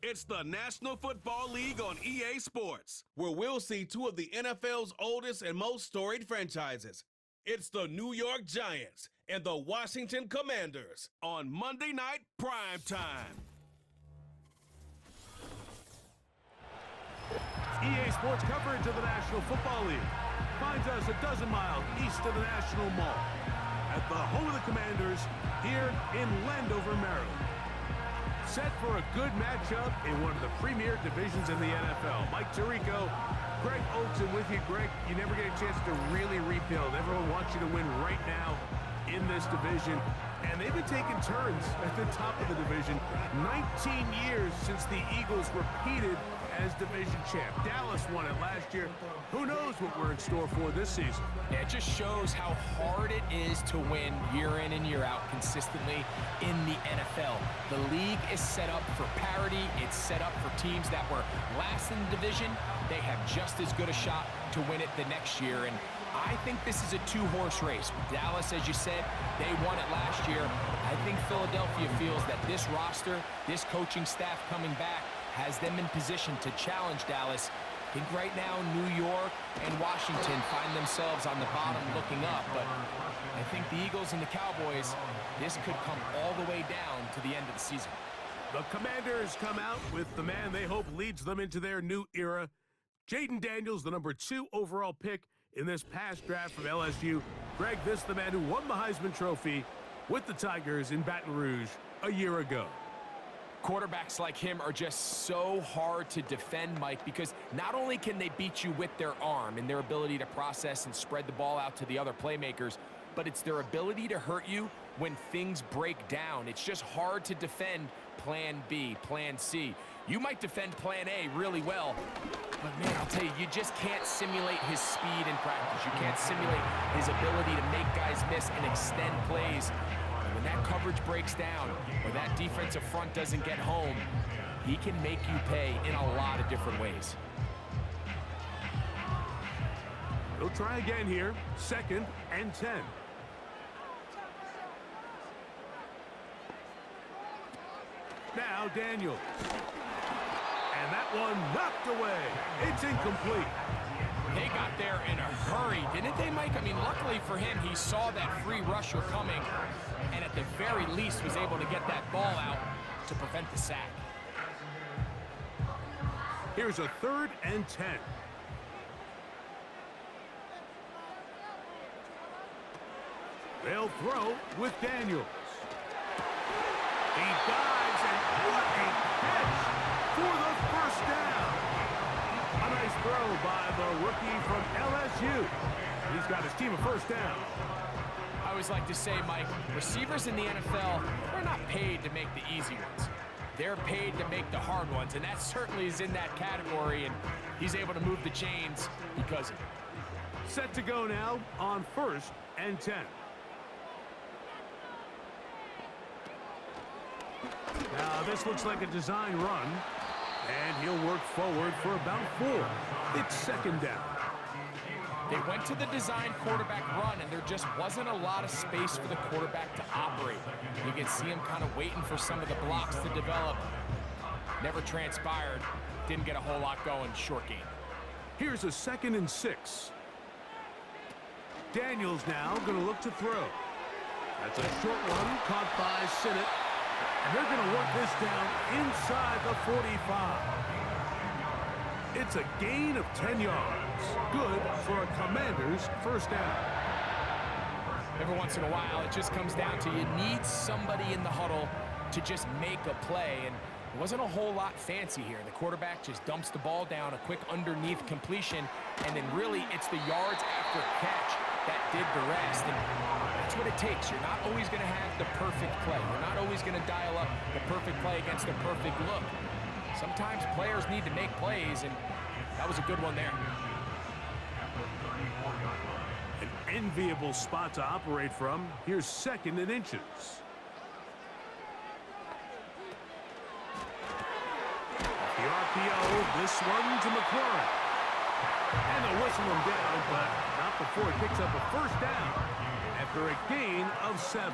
It's the National Football League on EA Sports, where we'll see two of the NFL's oldest and most storied franchises. It's the New York Giants and the Washington Commanders on Monday Night Primetime. EA Sports coverage of the National Football League finds us a dozen miles east of the National Mall at the home of the Commanders here in Landover, Maryland. Set for a good matchup in one of the premier divisions in the NFL. Mike Tirico, Greg Olson with you. Greg, you never get a chance to really rebuild. Everyone wants you to win right now in this division. And they've been taking turns at the top of the division. 19 years since the Eagles repeated as division champ. Dallas won it last year. Who knows what we're in store for this season? Yeah, it just shows how hard it is to win year in and year out consistently in the NFL. The league is set up for parity. It's set up for teams that were last in the division. They have just as good a shot to win it the next year. And I think this is a two-horse race. Dallas, as you said, they won it last year. I think Philadelphia feels that this roster, this coaching staff coming back, has them in position to challenge Dallas. I think right now New York and Washington find themselves on the bottom looking up, but I think the Eagles and the Cowboys, this could come all the way down to the end of the season. The Commanders come out with the man they hope leads them into their new era. Jaden Daniels, the number 2 overall pick in this past draft from LSU. Greg, this is the man who won the Heisman Trophy with the Tigers in Baton Rouge a year ago. Quarterbacks like him are just so hard to defend, Mike, because not only can they beat you with their arm and their ability to process and spread the ball out to the other playmakers, but it's their ability to hurt you when things break down. It's just hard to defend Plan B, Plan C. You might defend Plan A really well, but man, I'll tell you, you just can't simulate his speed in practice. You can't simulate his ability to make guys miss and extend plays. When that coverage breaks down or that defensive front doesn't get home, he can make you pay in a lot of different ways. They'll try again here. 2nd and 10. Now Daniels. And that one knocked away. It's incomplete. They got there in a hurry, didn't they, Mike? I mean, luckily for him, he saw that free rusher coming, and at the very least was able to get that ball out to prevent the sack. Here's a 3rd and 10. They'll throw with Daniels. He dives, and what a catch for the first down. A nice throw by the rookie from LSU. He's got his team a first down. I always like to say, Mike, receivers in the NFL, they're not paid to make the easy ones. They're paid to make the hard ones, and that certainly is in that category, and he's able to move the chains because of it. Set to go now on 1st and 10. Now this looks like a design run, and he'll work forward for about 4. It's 2nd down. They went to the design quarterback run, and there just wasn't a lot of space for the quarterback to operate. You can see him kind of waiting for some of the blocks to develop. Never transpired. Didn't get a whole lot going. Short game. Here's a 2nd and 6. Daniels now going to look to throw. That's a short one caught by Sinnott. And they're going to work this down inside the 45. It's a gain of 10 yards. Good for a Commanders first down. Every once in a while, it just comes down to you need somebody in the huddle to just make a play. And it wasn't a whole lot fancy here. The quarterback just dumps the ball down, a quick underneath completion, and then really it's the yards after catch that did the rest. And that's what it takes. You're not always going to have the perfect play. You're not always going to dial up the perfect play against the perfect look. Sometimes players need to make plays, and that was a good one there. An enviable spot to operate from. Here's 2nd and inches. The RPO, this one to McLaurin. And they'll whistle him down, but not before he picks up a first down after a gain of 7.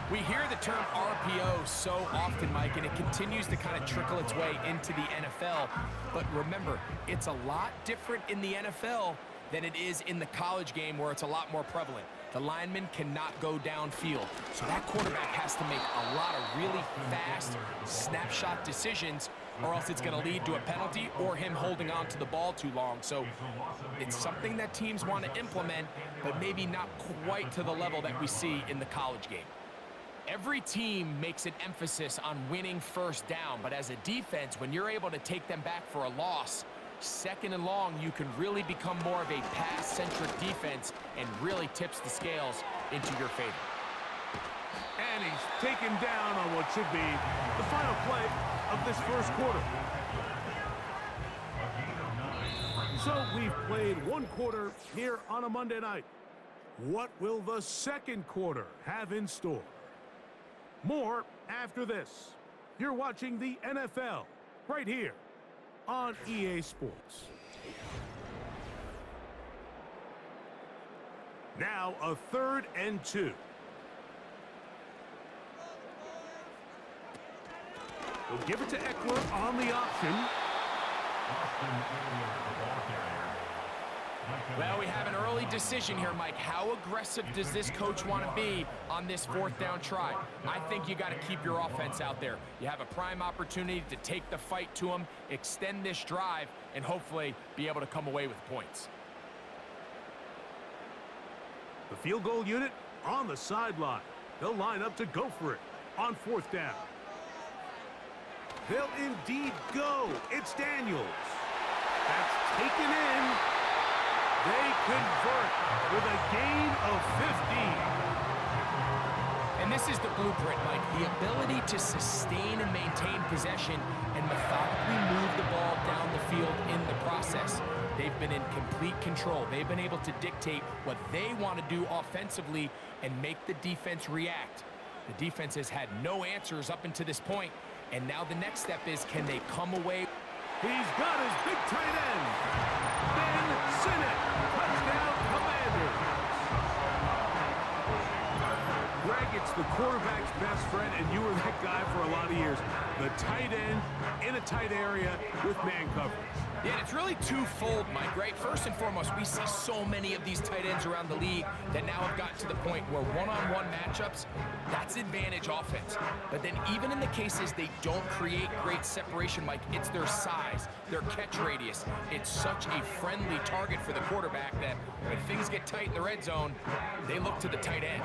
We hear the term RPO so often, Mike, and it continues to kind of trickle its way into the NFL. But remember, it's a lot different in the NFL than it is in the college game where it's a lot more prevalent. The lineman cannot go downfield, so that quarterback has to make a lot of really fast snapshot decisions, or else it's going to lead to a penalty or him holding on to the ball too long. So it's something that teams want to implement, but maybe not quite to the level that we see in the college game. Every team makes an emphasis on winning first down, but as a defense, when you're able to take them back for a loss, second and long, you can really become more of a pass-centric defense and really tips the scales into your favor. And he's taken down on what should be the final play of this first quarter. So we've played one quarter here on a Monday night. What will the second quarter have in store? More after this. You're watching the NFL right here on EA Sports. Now a 3rd and 2. We'll give it to Eckler on the option. Well, we have an early decision here, Mike. How aggressive does this coach want to be on this 4th down try? I think you got to keep your offense out there. You have a prime opportunity to take the fight to him, extend this drive, and hopefully be able to come away with points. The field goal unit on the sideline. They'll line up to go for it on 4th down. They'll indeed go. It's Daniels. That's taken in. They convert with a gain of 15. And this is the blueprint, Mike. The ability to sustain and maintain possession and methodically move the ball down the field in the process. They've been in complete control. They've been able to dictate what they want to do offensively and make the defense react. The defense has had no answers up until this point, and now the next step is, can they come away? He's got his big tight end. Ben Sinnott. Touchdown, Commanders. Greg, it's the quarterback's best friend, and you were that guy for a lot of years. The tight end in a tight area with man coverage. Yeah, it's really twofold, Mike, right? First and foremost, we see so many of these tight ends around the league that now have gotten to the point where one-on-one matchups, that's advantage offense. But then even in the cases they don't create great separation, Mike, it's their size, their catch radius. It's such a friendly target for the quarterback that when things get tight in the red zone, they look to the tight end.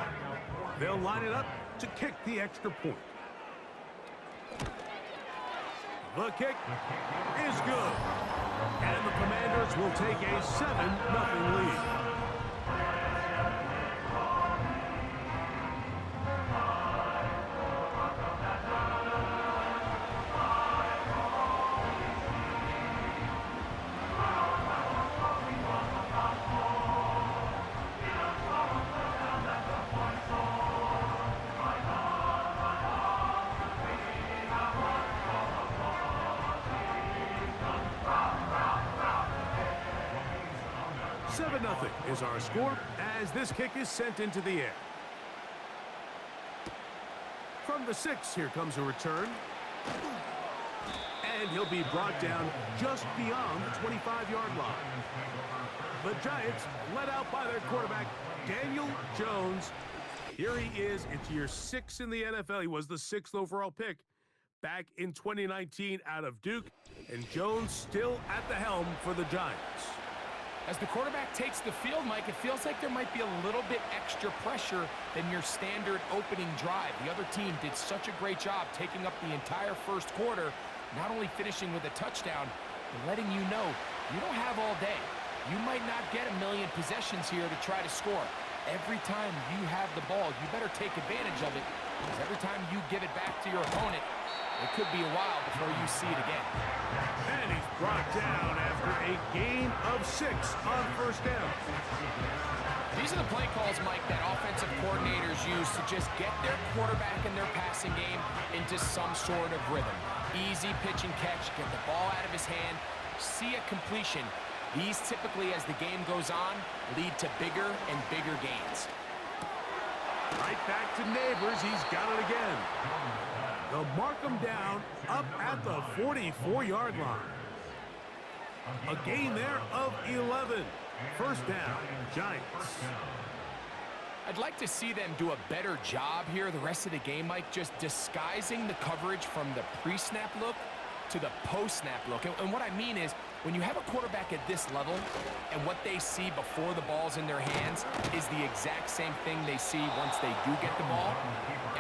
They'll line it up to kick the extra point. The kick is good. And the Commanders will take a 7-0 lead. Is our score as this kick is sent into the air. From the 6, here comes a return. And he'll be brought down just beyond the 25-yard line. The Giants led out by their quarterback, Daniel Jones. Here he is. It's year 6 in the NFL. He was the 6th overall pick back in 2019 out of Duke. And Jones still at the helm for the Giants. As the quarterback takes the field, Mike, it feels like there might be a little bit extra pressure than your standard opening drive. The other team did such a great job taking up the entire first quarter, not only finishing with a touchdown, but letting you know you don't have all day. You might not get a million possessions here to try to score. Every time you have the ball, you better take advantage of it, because every time you give it back to your opponent, it could be a while before you see it again. And he's brought down after a gain of 6 on first down. These are the play calls, Mike, that offensive coordinators use to just get their quarterback and their passing game into some sort of rhythm. Easy pitch and catch, get the ball out of his hand, see a completion. These typically, as the game goes on, lead to bigger and bigger gains. Right back to Neighbors. He's got it again. They'll mark him down up at the 44-yard line. A gain there of 11. First down, Giants. I'd like to see them do a better job here the rest of the game, Mike, just disguising the coverage from the pre-snap look to the post-snap look. And what I mean is, when you have a quarterback at this level and what they see before the ball's in their hands is the exact same thing they see once they do get the ball,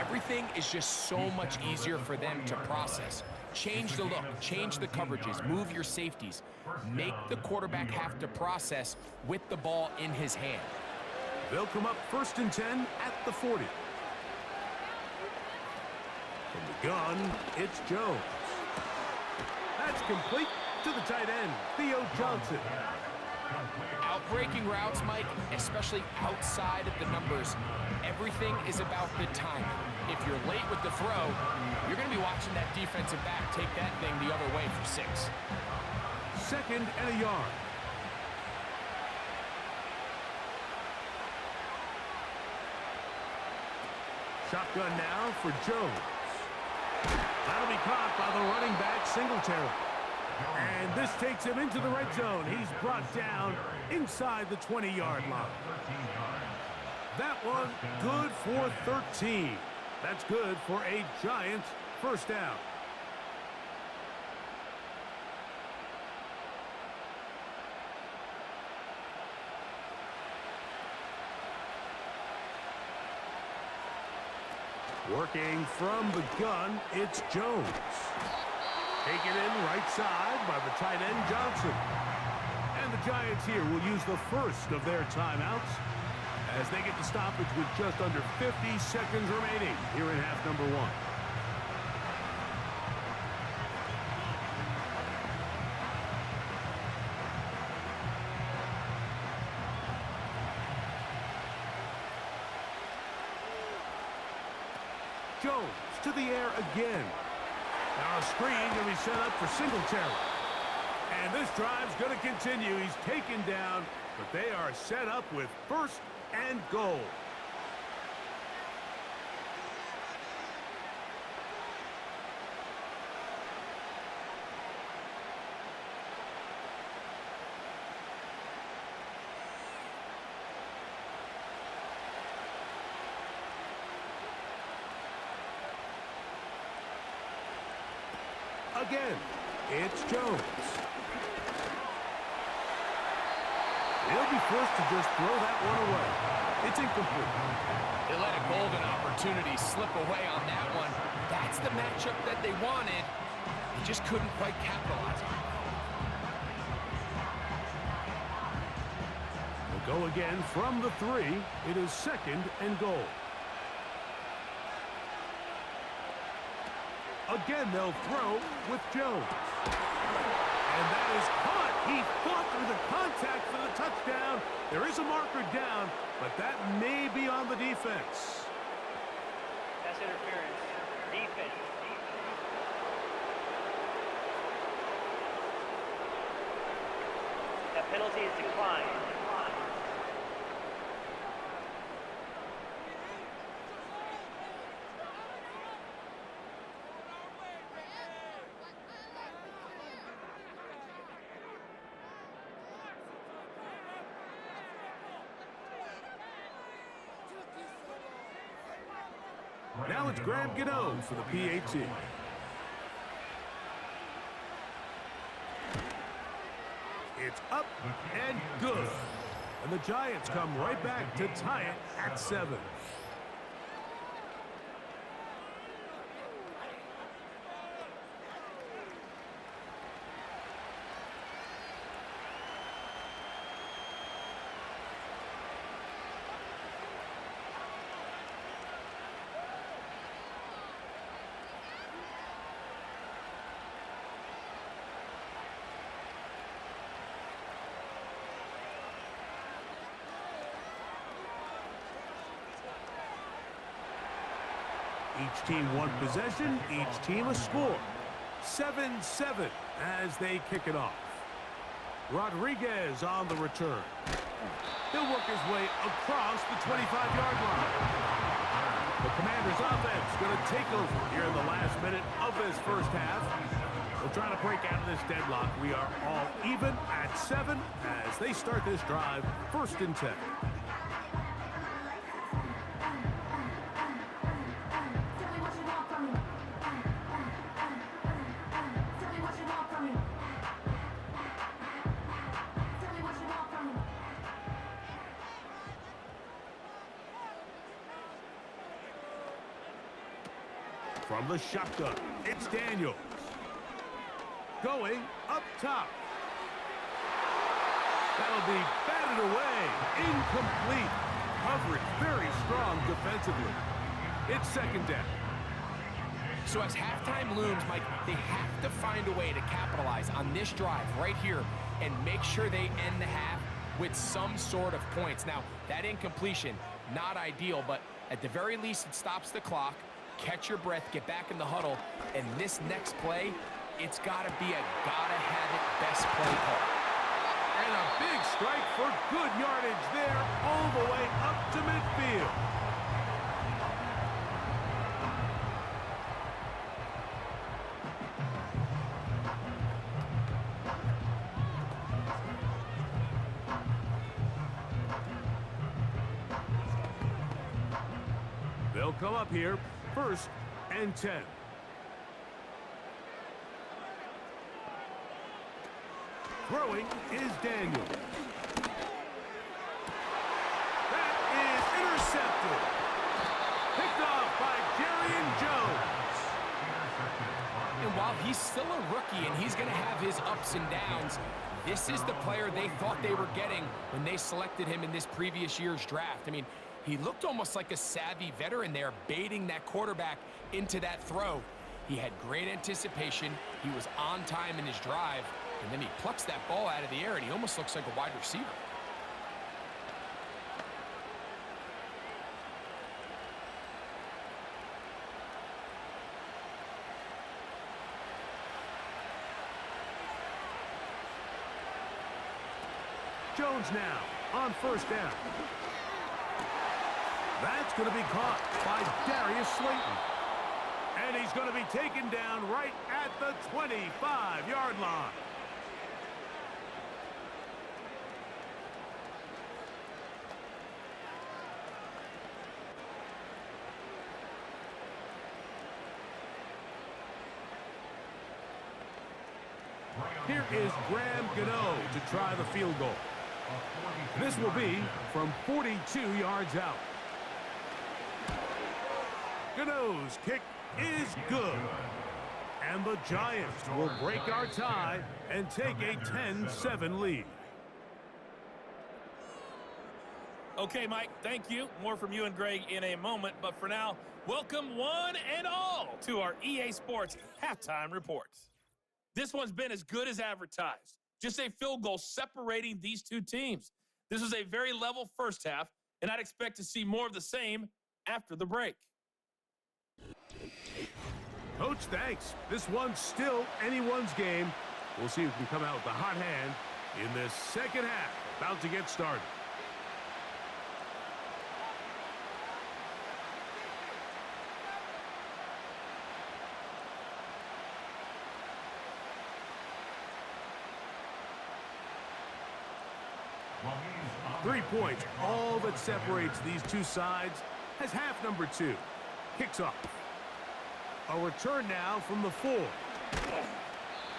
everything is just so much easier for them to process. Change the look, change the coverages, move your safeties. Make the quarterback have to process with the ball in his hand. They'll come up 1st and 10 at the 40. From the gun, it's Jones. That's complete to the tight end, Theo Johnson. Outbreaking routes, Mike, especially outside of the numbers, everything is about the timing. If you're late with the throw, you're going to be watching that defensive back take that thing the other way for 6. 2nd and a yard. Shotgun now for Jones. That'll be caught by the running back, Singletary. And this takes him into the red zone. He's brought down inside the 20-yard line. That one good for 13. That's good for a Giants first down. Working from the gun, it's Jones. Taken in right side by the tight end, Johnson. And the Giants here will use the first of their timeouts as they get the stoppage with just under 50 seconds remaining here in half number 1. Jones to the air again. Now a screen going to be set up for Singletary. And this drive's going to continue. He's taken down, but they are set up with 1st and goal. Again, it's Jones. He'll be forced to just throw that one away. It's incomplete. They let a golden opportunity slip away on that one. That's the matchup that they wanted. They just couldn't quite capitalize on it. They'll go again from the 3. It is 2nd and goal. Again, they'll throw with Jones. And that is caught. He fought through the contact for the touchdown. There is a marker down, but that may be on the defense. That's interference. Defense. That penalty is declined. Now it's Graham Gano for the PAT. It's up and good. And the Giants come right back to tie it at 7. Each team one possession, each team a score. 7-7 as they kick it off. Rodriguez on the return. He'll work his way across the 25-yard line. The Commanders' offense going to take over here in the last minute of this first half. They'll try to break out of this deadlock. We are all even at 7 as they start this drive, 1st and 10. From the shotgun, it's Daniels. Going up top. That'll be batted away. Incomplete. Coverage very strong defensively. It's 2nd down. So as halftime looms, Mike, they have to find a way to capitalize on this drive right here and make sure they end the half with some sort of points. Now, that incompletion, not ideal, but at the very least, it stops the clock. Catch your breath, get back in the huddle, and this next play, it's got to be a gotta-have-it best play call. And a big strike for good yardage there all the way up to midfield. They'll come up here, 1st and 10. Throwing is Daniel. That is intercepted. Picked off by Jerry Jones. And while he's still a rookie and he's going to have his ups and downs, this is the player they thought they were getting when they selected him in this previous year's draft. I mean, he looked almost like a savvy veteran there, baiting that quarterback into that throw. He had great anticipation. He was on time in his drive, and then he plucks that ball out of the air, and he almost looks like a wide receiver. Jones now on 1st down. That's going to be caught by Darius Slayton. And he's going to be taken down right at the 25-yard line. Here is Graham Gano to try the field goal. This will be from 42 yards out. Gano's kick is good. And the Giants will break our tie and take a 10-7 lead. Okay, Mike, thank you. More from you and Greg in a moment. But for now, welcome one and all to our EA Sports Halftime Reports. This one's been as good as advertised. Just a field goal separating these two teams. This was a very level first half, and I'd expect to see more of the same after the break. Coach, thanks. This one's still anyone's game. We'll see who can come out with the hot hand in this second half. About to get started. Points, all that separates these two sides, has half number 2. Kicks off. A return now from the 4.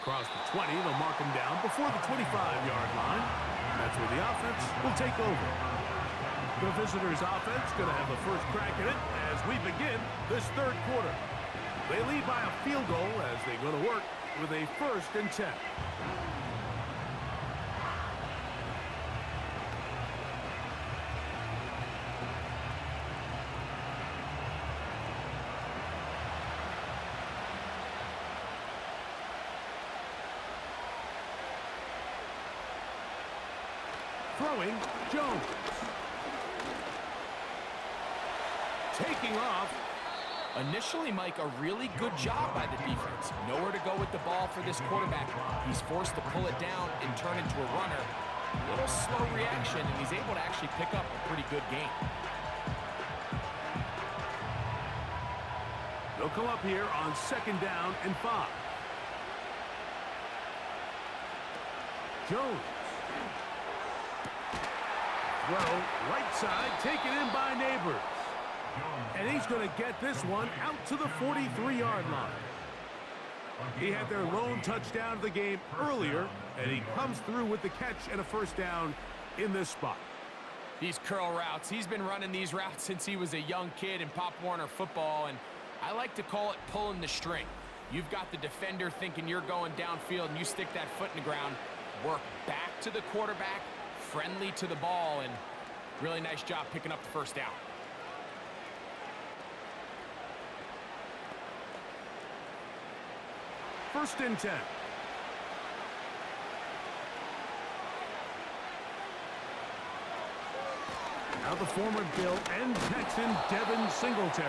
Across the 20, they'll mark him down before the 25-yard line. That's where the offense will take over. The visitors' offense going to have the first crack at it as we begin this third quarter. They lead by a field goal as they go to work with a 1st and 10. Throwing, Jones. Taking off. Initially, Mike, a really good job by the defense. Nowhere to go with the ball for this quarterback. He's forced to pull it down and turn into a runner. A little slow reaction, and he's able to actually pick up a pretty good game. They'll come up here on 2nd down and 5. Jones. Throw, right side, taken in by Neighbors. And he's going to get this one out to the 43-yard line. He had their lone touchdown of the game earlier, and he comes through with the catch and a 1st down in this spot. These curl routes, he's been running these routes since he was a young kid in Pop Warner football, and I like to call it pulling the string. You've got the defender thinking you're going downfield, and you stick that foot in the ground, work back to the quarterback, friendly to the ball, and really nice job picking up the 1st down. First and 10. Now the former Bill and Texan Devin Singletary.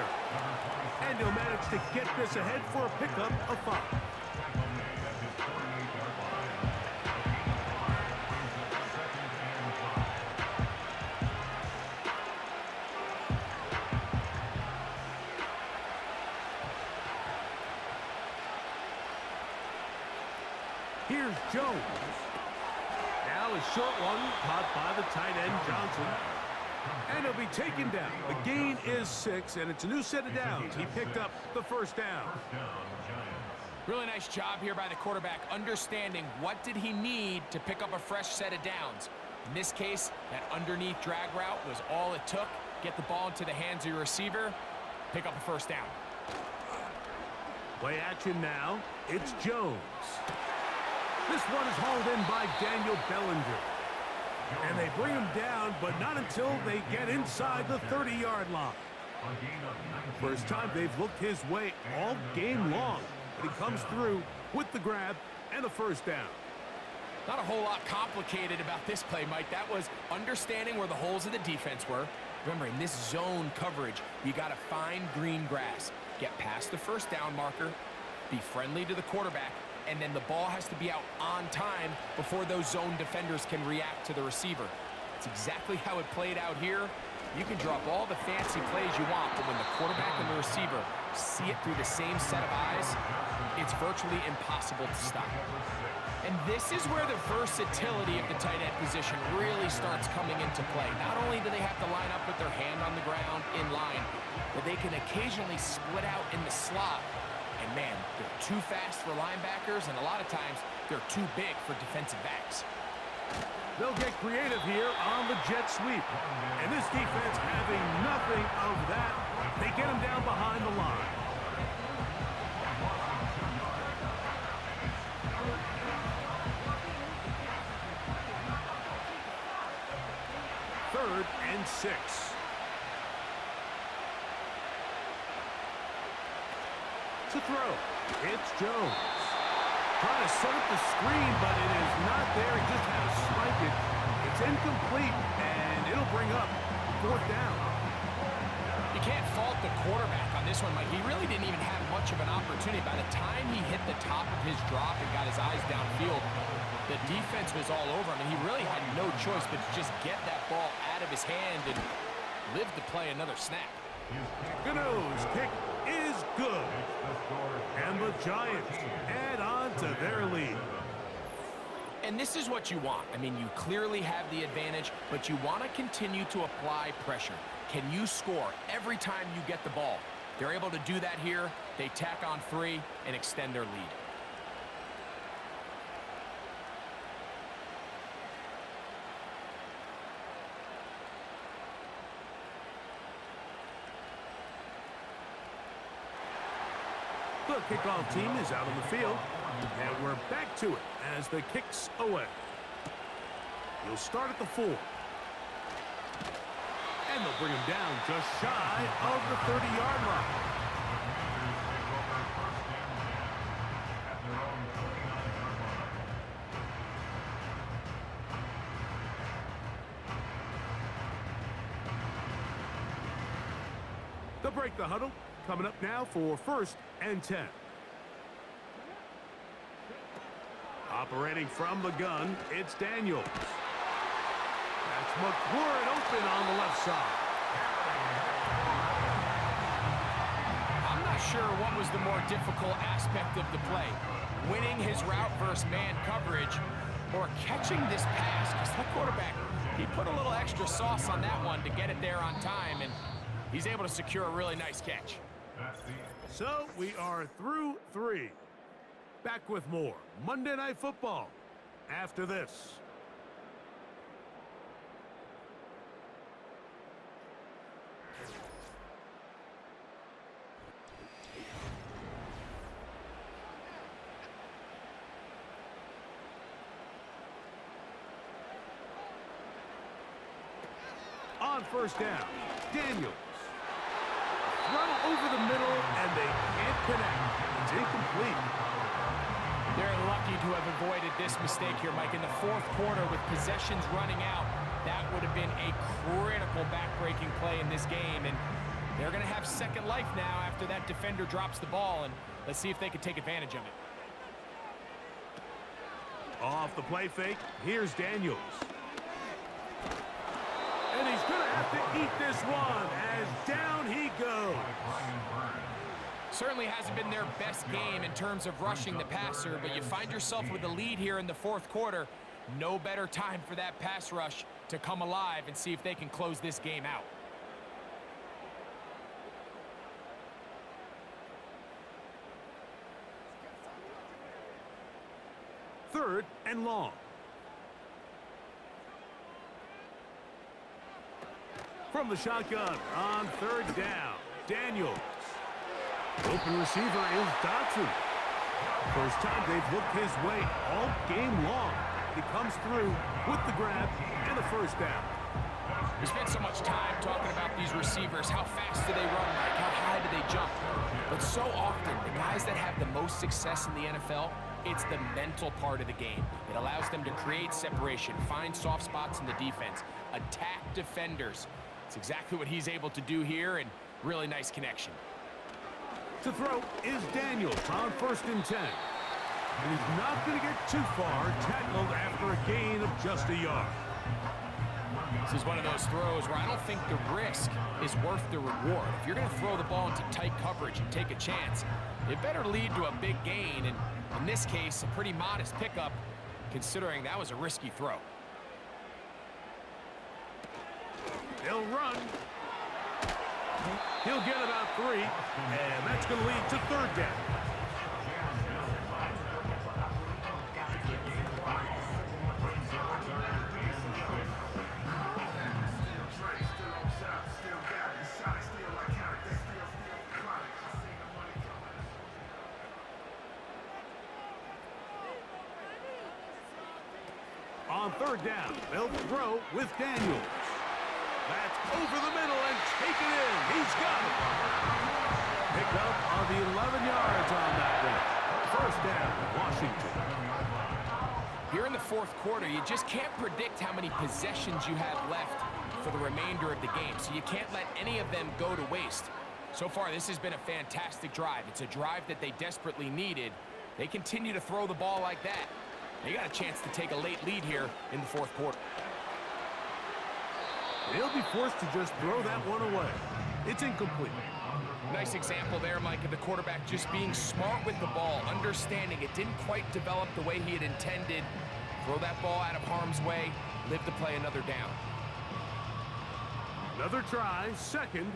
And he'll manage to get this ahead for a pickup of 5. Here's Jones. Now a short one caught by the tight end Johnson. And he'll be taken down. The gain is 6, and it's a new set of downs. He picked up the 1st down. Really nice job here by the quarterback, understanding what did he need to pick up a fresh set of downs. In this case, that underneath drag route was all it took. Get the ball into the hands of your receiver, pick up a 1st down. Play action now. It's Jones. This one is hauled in by Daniel Bellinger. And they bring him down, but not until they get inside the 30-yard line. First time they've looked his way all game long. But he comes through with the grab and a 1st down. Not a whole lot complicated about this play, Mike. That was understanding where the holes of the defense were. Remember, in this zone coverage, you got to find green grass. Get past the 1st down marker, be friendly to the quarterback, and then the ball has to be out on time before those zone defenders can react to the receiver. It's exactly how it played out here. You can drop all the fancy plays you want, but when the quarterback and the receiver see it through the same set of eyes, it's virtually impossible to stop. And this is where the versatility of the tight end position really starts coming into play. Not only do they have to line up with their hand on the ground in line, but they can occasionally split out in the slot. And man, they're too fast for linebackers, and a lot of times they're too big for defensive backs. They'll get creative here on the jet sweep. And this defense having nothing of that, they get him down behind the line. Third and 6. To throw, it's Jones. Trying to set up the screen, but it is not there. He just had to swipe it. It's incomplete, and it'll bring up 4th down. You can't fault the quarterback on this one, Mike. He really didn't even have much of an opportunity. By the time he hit the top of his drop and got his eyes downfield, the defense was all over him, and he really had no choice but to just get that ball out of his hand and live to play another snap. Gano's kick is good. And the Giants add on to their lead. And this is what you want. I mean, you clearly have the advantage, but you want to continue to apply pressure. Can you score every time you get the ball? They're able to do that here. They tack on 3 and extend their lead. The kickoff team is out on the field, and we're back to it as the kick's away. He'll start at the 4. And they'll bring him down just shy of the 30-yard line. They'll break the huddle. Coming up now for 1st and 10. Operating from the gun, it's Daniels. That's McLaurin open on the left side. I'm not sure what was the more difficult aspect of the play. Winning his route versus man coverage or catching this pass, because that quarterback, he put a little extra sauce on that one to get it there on time, and he's able to secure a really nice catch. So we are through 3. Back with more Monday Night Football after this. On first down, Daniels. Throw over the middle, and they can't connect. It's incomplete. They're lucky to have avoided this mistake here, Mike. In the fourth quarter, with possessions running out, that would have been a critical back-breaking play in this game. And they're going to have second life now after that defender drops the ball. And let's see if they can take advantage of it. Off the play fake, here's Daniels. And he's going to have to eat this one as down he goes. Certainly hasn't been their best game in terms of rushing the passer, but you find yourself with a lead here in the fourth quarter. No better time for that pass rush to come alive and see if they can close this game out. Third and long. From the shotgun on third down, Daniels. Open receiver is Dotson. First time they've looked his way all game long. He comes through with the grab and the first down. We spent so much time talking about these receivers. How fast do they run, Mike? How high do they jump? But so often, the guys that have the most success in the NFL, it's the mental part of the game. It allows them to create separation, find soft spots in the defense, attack defenders. It's exactly what he's able to do here, and really nice connection. To throw is Daniels on first and 10. And he's not going to get too far, tackled after a gain of just a yard. This is one of those throws where I don't think the risk is worth the reward. If you're going to throw the ball into tight coverage and take a chance, it better lead to a big gain, and in this case, a pretty modest pickup, considering that was a risky throw. He'll run. He'll get about 3, and that's going to lead to third down. On third down, they'll throw with Daniels. That's over the middle and taken in. He's got it. Picked up on the 11 yards on that one. First down, Washington. Here in the fourth quarter, you just can't predict how many possessions you have left for the remainder of the game, so you can't let any of them go to waste. So far, this has been a fantastic drive. It's a drive that they desperately needed. They continue to throw the ball like that. They got a chance to take a late lead here in the fourth quarter. They'll be forced to just throw that one away. It's incomplete. Nice example there, Mike, of the quarterback just being smart with the ball, understanding it didn't quite develop the way he had intended. Throw that ball out of harm's way, live to play another down. Another try, second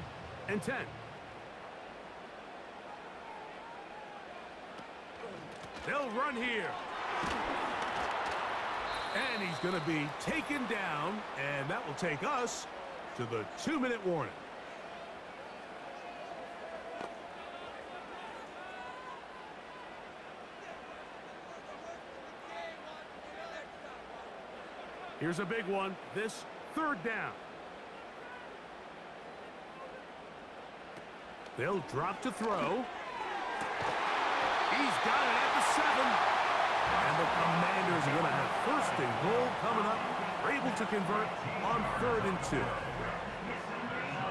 and 10. They'll run here. And he's going to be taken down, and that will take us to the 2-minute warning. Here's a big one, this third down. They'll drop to throw. He's got it at the 7. And the Commanders are going to have first and goal coming up. They're able to convert on 3rd and 2.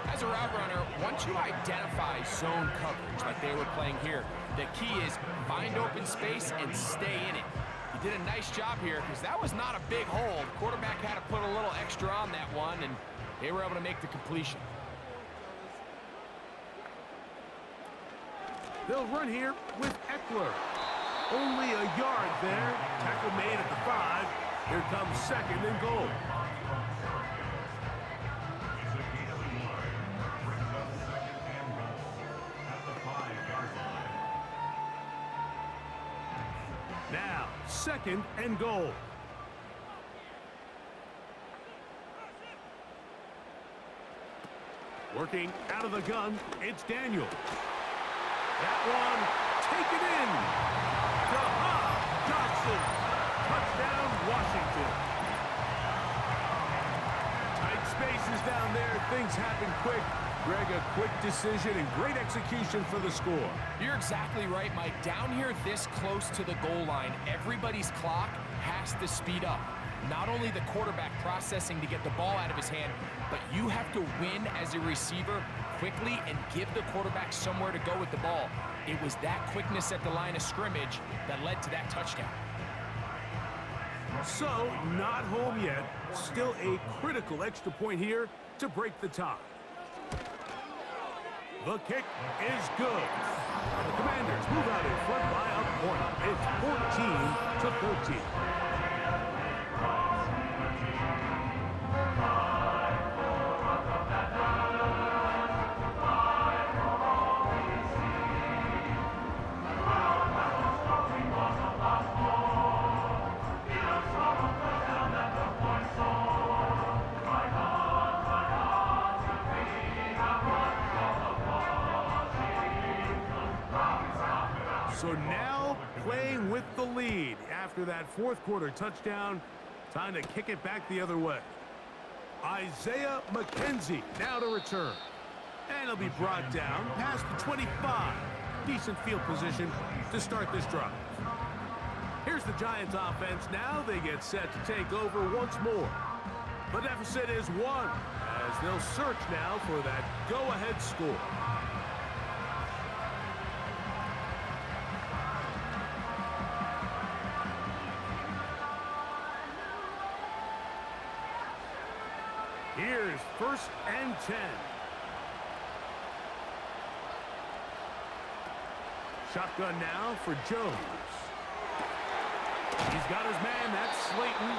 As a route runner, once you identify zone coverage like they were playing here, the key is find open space and stay in it. He did a nice job here because that was not a big hole. The quarterback had to put a little extra on that one, and they were able to make the completion. They'll run here with Eckler. Only a yard there. Tackle made at the 5. Here comes 2nd and goal. Now, 2nd and goal. Working out of the gun, it's Daniel. That one, taken in. Johnson. Touchdown, Washington. Tight spaces down there. Things happen quick. Greg, a quick decision and great execution for the score. You're exactly right, Mike. Down here this close to the goal line, everybody's clock has to speed up. Not only the quarterback processing to get the ball out of his hand, but you have to win as a receiver quickly and give the quarterback somewhere to go with the ball. It was that quickness at the line of scrimmage that led to that touchdown. So, not home yet. Still a critical extra point here to break the tie. The kick is good. And the Commanders move out in front by a point. It's 14-13. So now playing with the lead after that fourth quarter touchdown. Time to kick it back the other way. Isaiah McKenzie now to return. And he'll be brought down past the 25. Decent field position to start this drive. Here's the Giants offense. Now they get set to take over once more. The deficit is 1 as they'll search now for that go-ahead score. Here's 1st and 10. Shotgun now for Jones. He's got his man, that's Slayton.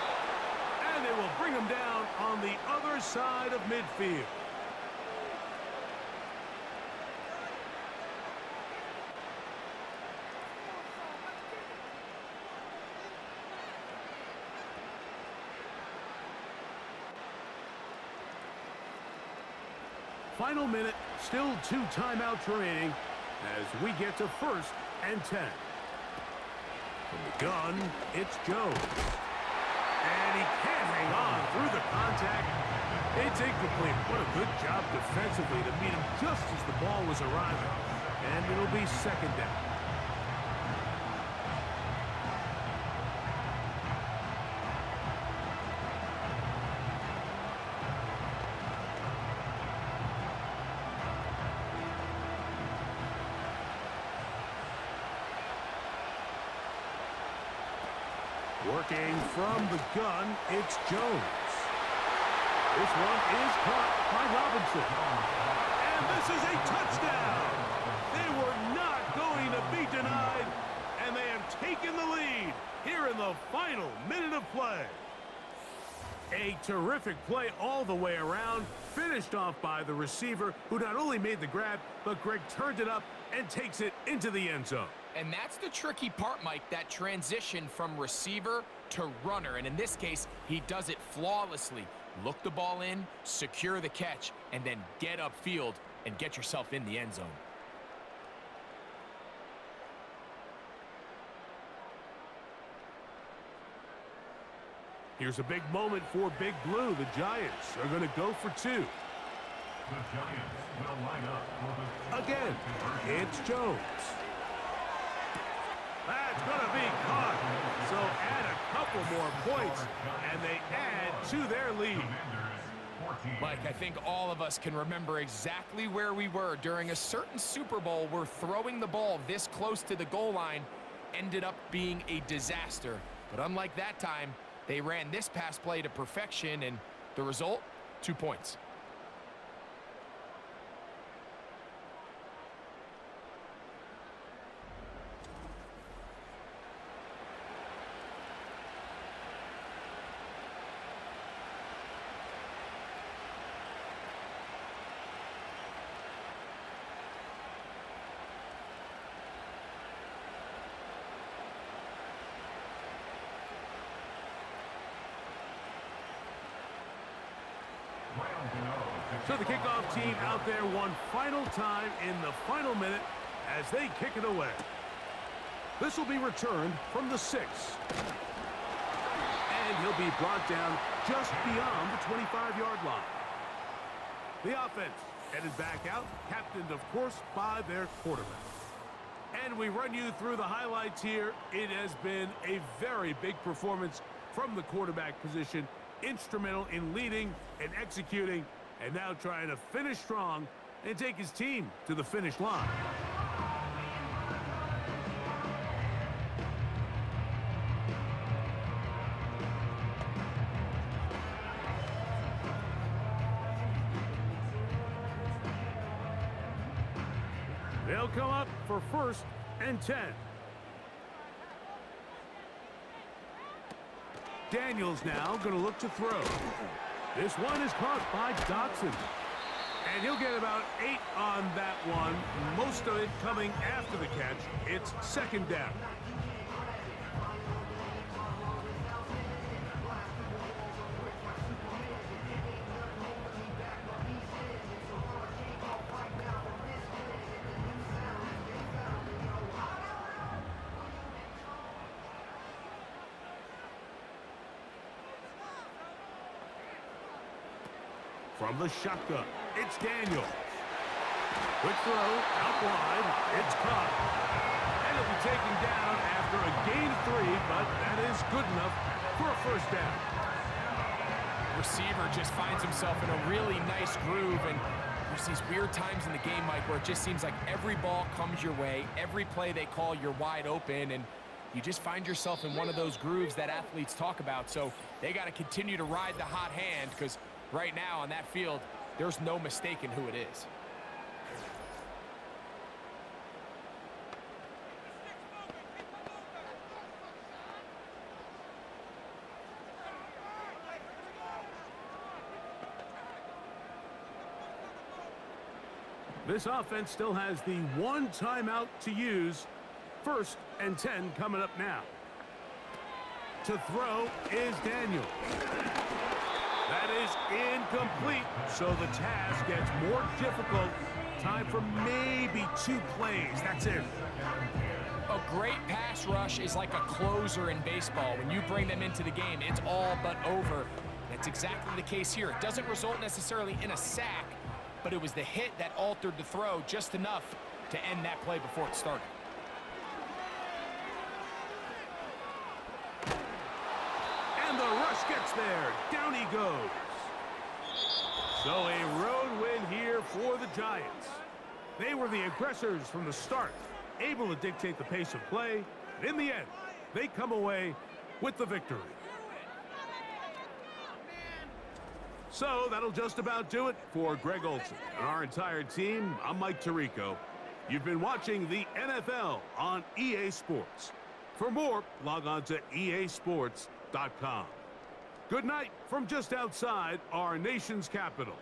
And they will bring him down on the other side of midfield. Final minute, still 2 timeouts remaining as we get to 1st and 10. From the gun, it's Jones. And he can't hang on through the contact. It's incomplete. What a good job defensively to meet him just as the ball was arriving. And it'll be 2nd down. Working from the gun, it's Jones. This one is caught by Robinson. And this is a touchdown. They were not going to be denied, and they have taken the lead here in the final minute of play. A terrific play all the way around, finished off by the receiver, who not only made the grab, but Greg turned it up and takes it into the end zone. And that's the tricky part, Mike, that transition from receiver to runner. And in this case, he does it flawlessly. Look the ball in, secure the catch, and then get upfield and get yourself in the end zone. Here's a big moment for Big Blue. The Giants are going to go for 2. The Giants will line up for the... Again, it's Jones. That's going to be caught. So add a couple more points, and they add to their lead. Mike, I think all of us can remember exactly where we were during a certain Super Bowl where throwing the ball this close to the goal line ended up being a disaster. But unlike that time, they ran this pass play to perfection, and the result, 2 points. So the kickoff team out there one final time in the final minute as they kick it away. This will be returned from the 6. And he'll be brought down just beyond the 25-yard line. The offense headed back out, captained, of course, by their quarterback. And we run you through the highlights here. It has been a very big performance from the quarterback position, instrumental in leading and executing, and now trying to finish strong and take his team to the finish line. They'll come up for 1st and 10. Daniels now going to look to throw. This one is caught by Dotson. And he'll get about 8 on that one, most of it coming after the catch. It's 2nd down. From the shotgun, it's Daniels. Quick throw, out wide, it's caught. And it'll be taken down after a gain of 3, but that is good enough for a 1st down. Receiver just finds himself in a really nice groove, and there's these weird times in the game, Mike, where it just seems like every ball comes your way, every play they call, you're wide open, and you just find yourself in one of those grooves that athletes talk about. So they got to continue to ride the hot hand, because right now on that field, there's no mistaking who it is. This offense still has the 1 timeout to use. 1st and 10 coming up now. To throw is Daniel. That is incomplete, so the task gets more difficult. Time for maybe 2 plays. That's it. A great pass rush is like a closer in baseball. When you bring them into the game, it's all but over. That's exactly the case here. It doesn't result necessarily in a sack, but it was the hit that altered the throw just enough to end that play before it started. And the rush gets there. Down he goes. So a road win here for the Giants. They were the aggressors from the start, able to dictate the pace of play. And in the end, they come away with the victory. So that'll just about do it for Greg Olson and our entire team. I'm Mike Tirico. You've been watching the NFL on EA Sports. For more, log on to easports.com. Good night from just outside our nation's capital.